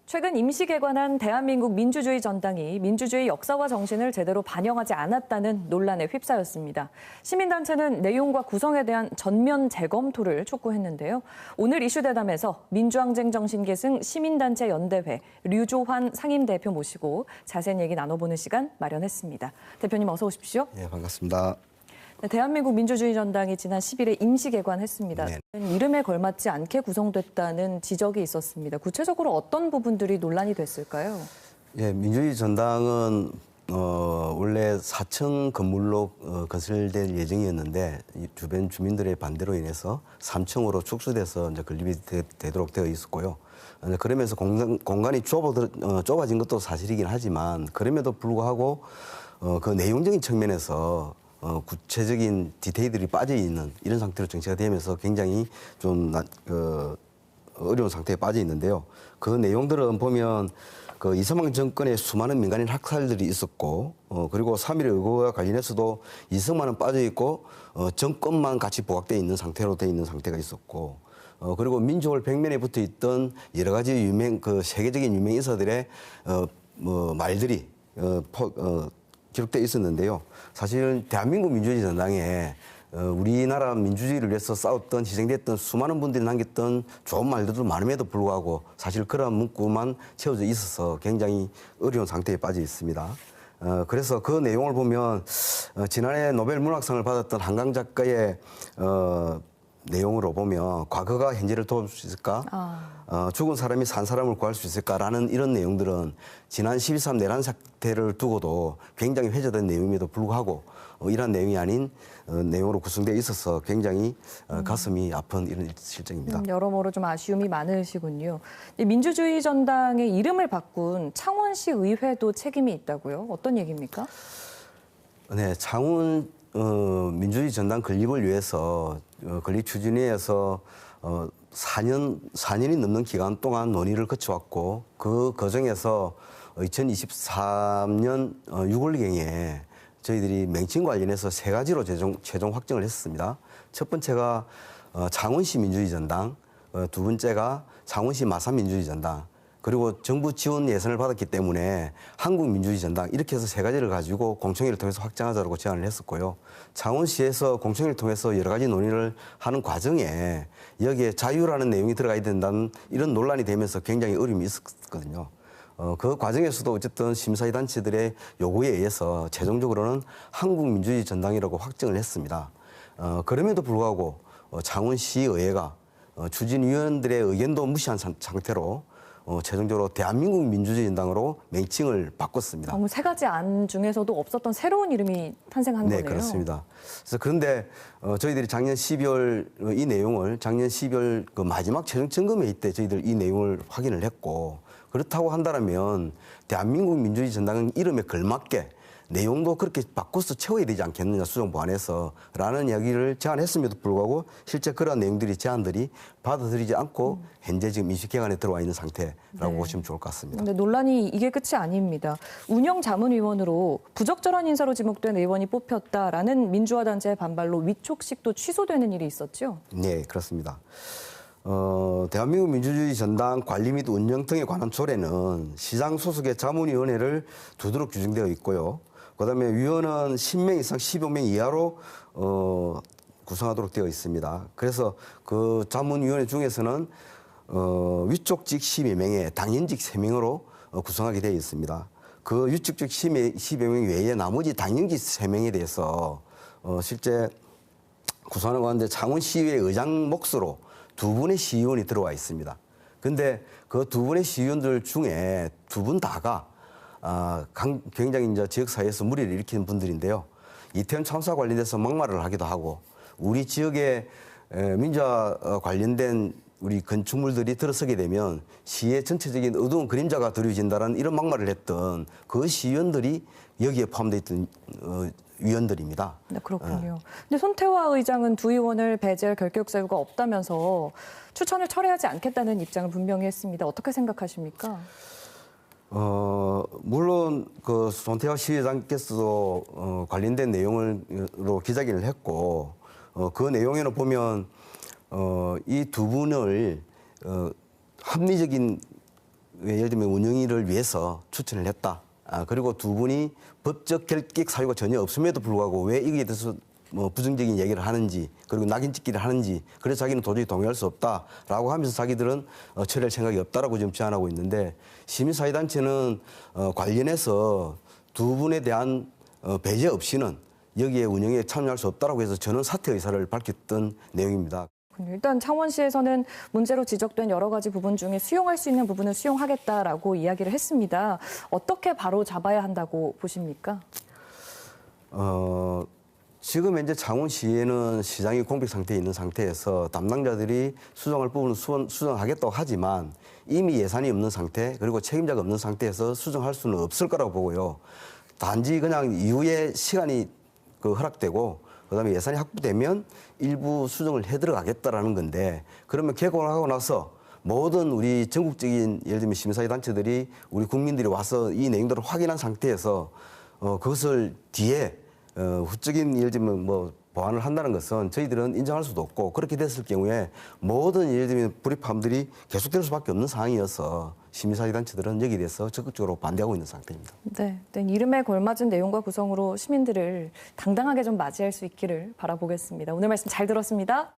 최근 임시 개관한 대한민국 민주주의 전당이 민주주의 역사와 정신을 제대로 반영하지 않았다는 논란에 휩싸였습니다. 시민단체는 내용과 구성에 대한 전면 재검토를 촉구했는데요. 오늘 이슈 대담에서 민주항쟁 정신 계승 시민단체 연대회 류조환 상임대표 모시고 자세한 얘기 나눠보는 시간 마련했습니다. 대표님 어서 오십시오. 네, 반갑습니다. 네, 대한민국 민주주의 전당이 지난 10일에 임시 개관했습니다. 네. 이름에 걸맞지 않게 구성됐다는 지적이 있었습니다. 구체적으로 어떤 부분들이 논란이 됐을까요? 예, 민주주의 전당은 원래 4층 건물로 건설될 예정이었는데 주변 주민들의 반대로 인해서 3층으로 축소돼서 이제 건립이 되도록 되어 있었고요. 그러면서 공간이 좁아진 것도 사실이긴 하지만 그럼에도 불구하고 그 내용적인 측면에서 구체적인 디테일들이 빠져 있는 이런 상태로 정치가 되면서 굉장히 좀 어려운 상태에 빠져 있는데요. 그 내용들은 보면 그 이승만 정권의 수많은 민간인 학살들이 있었고, 그리고 3.1 의거와 관련해서도 이승만은 빠져 있고, 정권만 같이 부각되어 있는 상태로 되어 있는 상태가 있었고, 그리고 민주화 벽면에 붙어 있던 여러 가지 세계적인 유명 인사들의 말들이 기록되어 있었는데요. 사실 대한민국 민주주의 전당에 우리나라 민주주의를 위해서 싸웠던 희생됐던 수많은 분들이 남겼던 좋은 말들도 많음에도 불구하고 사실 그런 문구만 채워져 있어서 굉장히 어려운 상태에 빠져 있습니다. 그래서 그 내용을 보면 지난해 노벨 문학상을 받았던 한강 작가의 내용으로 보면 과거가 현재를 도울 수 있을까? 죽은 사람이 산 사람을 구할 수 있을까라는 이런 내용들은 지난 12.3 내란 사태를 두고도 굉장히 회자된 내용임에도 불구하고 이러한 내용이 아닌 내용으로 구성되어 있어서 굉장히 가슴이 아픈 이런 실정입니다. 여러모로 좀 아쉬움이 많으시군요. 민주주의 전당의 이름을 바꾼 창원시 의회도 책임이 있다고요? 어떤 얘기입니까? 네, 창원 민주주의 전당 건립을 위해서 건립 추진위에서 4년이 넘는 기간 동안 논의를 거쳐왔고 그 과정에서 2023년 6월경에 저희들이 맹칭 관련해서 3가지로 최종 확정을 했습니다. 첫 번째가 창원시 민주주의 전당, 두 번째가 창원시 마산 민주주의 전당, 그리고 정부 지원 예산을 받았기 때문에 한국 민주주의 전당 이렇게 해서 3가지를 가지고 공청회를 통해서 확정하자고 제안을 했었고요. 창원시에서 공청회를 통해서 여러 가지 논의를 하는 과정에 여기에 자유라는 내용이 들어가야 된다는 이런 논란이 되면서 굉장히 어려움이 있었거든요. 그 과정에서도 어쨌든 심사위 단체들의 요구에 의해서 최종적으로는 한국 민주주의 전당이라고 확정을 했습니다. 그럼에도 불구하고 창원시의회가 추진위원들의 의견도 무시한 상태로 최종적으로 대한민국 민주주의 전당으로 맹칭을 바꿨습니다. 3가지 안 중에서도 없었던 새로운 이름이 탄생한 거네요. 네, 그렇습니다. 그래서 그런데 저희들이 작년 12월 이 내용을 작년 12월 그 마지막 최종 점검회의 때 저희들 이 내용을 확인을 했고 그렇다고 한다면 대한민국 민주주의 전당은 이름에 걸맞게 내용도 그렇게 바꿔서 채워야 되지 않겠느냐 수정부 안에서라는 이야기를 제안했음에도 불구하고 실제 그런 내용들이 제안들이 받아들이지 않고 현재 지금 임시개관에 들어와 있는 상태라고 보시면 좋을 것 같습니다. 근데 논란이 이게 끝이 아닙니다. 운영자문위원으로 부적절한 인사로 지목된 의원이 뽑혔다라는 민주화 단체의 반발로 위촉식도 취소되는 일이 있었죠? 네, 그렇습니다. 대한민국 민주주의 전당 관리 및 운영 등에 관한 조례는 시장 소속의 자문위원회를 두도록 규정되어 있고요. 그다음에 위원은 10명 이상 15명 이하로 구성하도록 되어 있습니다. 그래서 그 자문위원회 중에서는 위촉직 12명에 당연직 3명으로 구성하게 되어 있습니다. 그 위촉직 12명 외에 나머지 당연직 3명에 대해서 실제 구성하는 가운데 창원시의회 의장 몫으로 2분의 시의원이 들어와 있습니다. 그런데 그 2분의 시의원들 중에 2분 다가 굉장히 이제 지역사회에서 무리를 일으키는 분들인데요. 이태원 참사 관련돼서 막말을 하기도 하고 우리 지역에 민주화 관련된 우리 건축물들이 들어서게 되면 시의 전체적인 어두운 그림자가 드러진다는 이런 막말을 했던 그 시의원들이 여기에 포함되어 있던 위원들입니다. 네, 그렇군요. 근데 손태화 의장은 두 의원을 배제할 결격 사유가 없다면서 추천을 철회하지 않겠다는 입장을 분명히 했습니다. 어떻게 생각하십니까? 물론 그 손태화 시의장께서도 관련된 내용으로 기자회견을 했고 그 내용에는 보면 이 두 분을 합리적인 예를 들면 운영위를 위해서 추천을 했다. 그리고 두 분이 법적 결격 사유가 전혀 없음에도 불구하고 왜 이거에 대해서 뭐 부정적인 얘기를 하는지 그리고 낙인 찍기를 하는지 그래서 자기는 도저히 동의할 수 없다라고 하면서 자기들은 처리할 생각이 없다라고 지금 제안하고 있는데 시민사회단체는 관련해서 두 분에 대한 배제 없이는 여기에 운영에 참여할 수 없다라고 해서 저는 사퇴 의사를 밝혔던 내용입니다. 일단 창원시에서는 문제로 지적된 여러 가지 부분 중에 수용할 수 있는 부분은 수용하겠다라고 이야기를 했습니다. 어떻게 바로 잡아야 한다고 보십니까? 지금 현재 창원시에는 시장이 공백 상태에 있는 상태에서 담당자들이 수정할 부분은 수정하겠다고 하지만 이미 예산이 없는 상태 그리고 책임자가 없는 상태에서 수정할 수는 없을 거라고 보고요. 단지 그냥 이후에 시간이 허락되고 그다음에 예산이 확보되면 일부 수정을 해 들어가겠다라는 건데 그러면 개공을 하고 나서 모든 우리 전국적인 예를 들면 시민사회단체들이 우리 국민들이 와서 이 내용들을 확인한 상태에서 그것을 뒤에 후적인 예를 들면 뭐 보완을 한다는 것은 저희들은 인정할 수도 없고 그렇게 됐을 경우에 모든 예를 들면 불입함들이 계속될 수밖에 없는 상황이어서 시민사회단체들은 여기에 대해서 적극적으로 반대하고 있는 상태입니다. 네, 이름에 걸맞은 내용과 구성으로 시민들을 당당하게 좀 맞이할 수 있기를 바라보겠습니다. 오늘 말씀 잘 들었습니다.